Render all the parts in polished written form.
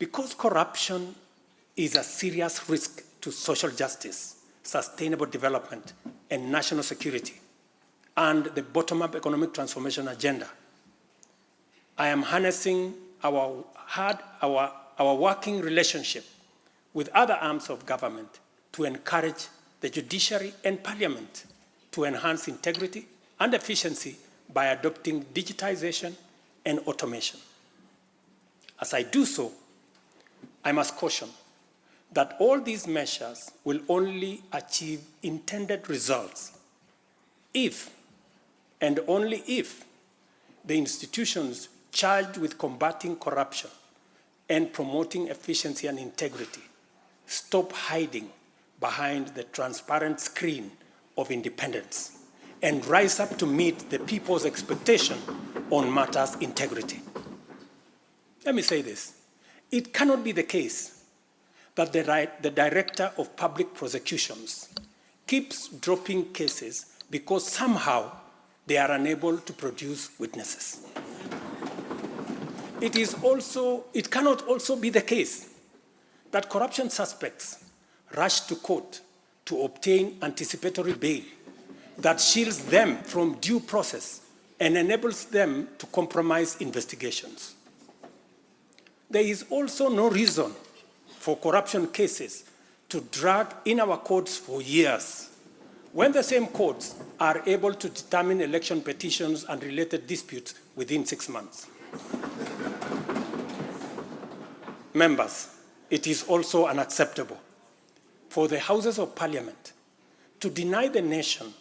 Because corruption is a serious risk to social justice, sustainable development, and national security, and the bottom-up economic transformation agenda, I am harnessing our working relationship with other arms of government to encourage the judiciary and parliament to enhance integrity and efficiency by adopting digitization and automation. As I do so, I must caution that all these measures will only achieve intended results if, and only if, the institutions charged with combating corruption and promoting efficiency and integrity stop hiding behind the transparent screen of independence and rise up to meet the people's expectation on matters integrity. Let me say this. It cannot be the case that the Director of Public Prosecutions keeps dropping cases because somehow they are unable to produce witnesses. It cannot also be the case that corruption suspects rush to court to obtain anticipatory bail that shields them from due process and enables them to compromise investigations. There is also no reason for corruption cases to drag in our courts for years when the same courts are able to determine election petitions and related disputes within 6 months. Members, it is also unacceptable for the Houses of Parliament to deny the nation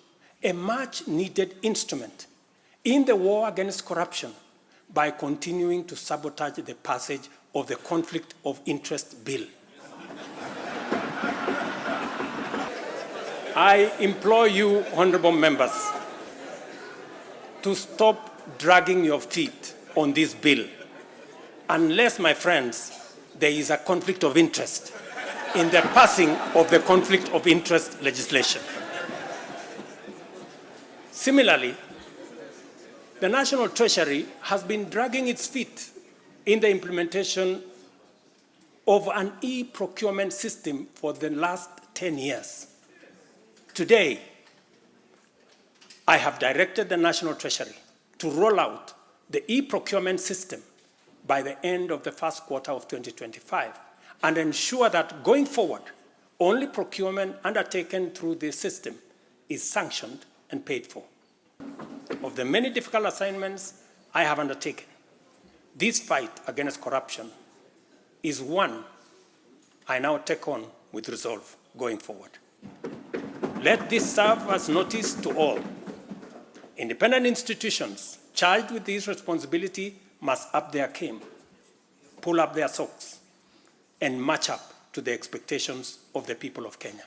a much-needed instrument in the war against corruption by continuing to sabotage the passage of the Conflict of Interest Bill. I implore you, honorable members, to stop dragging your feet on this bill, unless, my friends, there is a conflict of interest in the passing of the conflict of interest legislation. Similarly, the National Treasury has been dragging its feet in the implementation of an e-procurement system for the last 10 years. Today, I have directed the National Treasury to roll out the e-procurement system by the end of the first quarter of 2025 and ensure that going forward, only procurement undertaken through this system is sanctioned and paid for. Of the many difficult assignments I have undertaken, this fight against corruption is one I now take on with resolve going forward. Let this serve as notice to all. Independent institutions charged with this responsibility must up their game, pull up their socks, and match up to the expectations of the people of Kenya.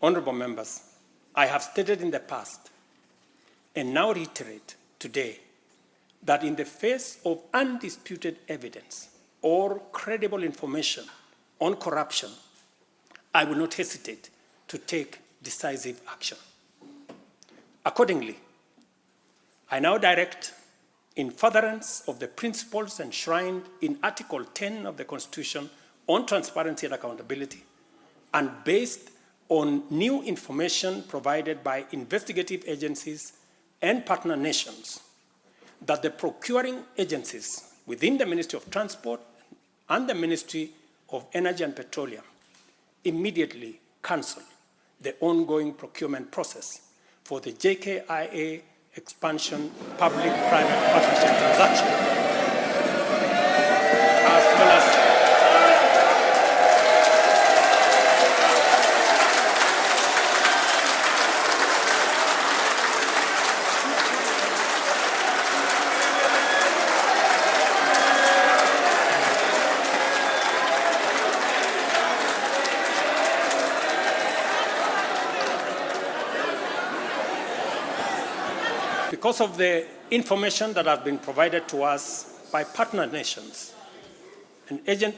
Honorable members, I have stated in the past and now reiterate today that in the face of undisputed evidence or credible information on corruption, I will not hesitate to take decisive action. Accordingly, I now direct, in furtherance of the principles enshrined in Article 10 of the Constitution on transparency and accountability, and based on new information provided by investigative agencies and partner nations, that the procuring agencies within the Ministry of Transport and the Ministry of Energy and Petroleum immediately cancel the ongoing procurement process for the JKIA expansion public-private partnership transaction, as well as because of the information that has been provided to us by partner nations,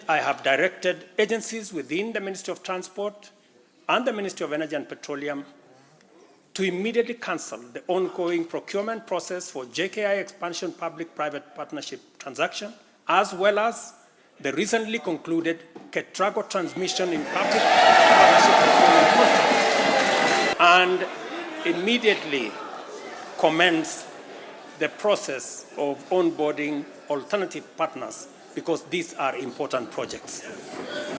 I have directed agencies within the Ministry of Transport and the Ministry of Energy and Petroleum to immediately cancel the ongoing procurement process for JKI expansion public-private partnership transaction as well as the recently concluded Ketrago transmission in public partnership and immediately commence the process of onboarding alternative partners because these are important projects.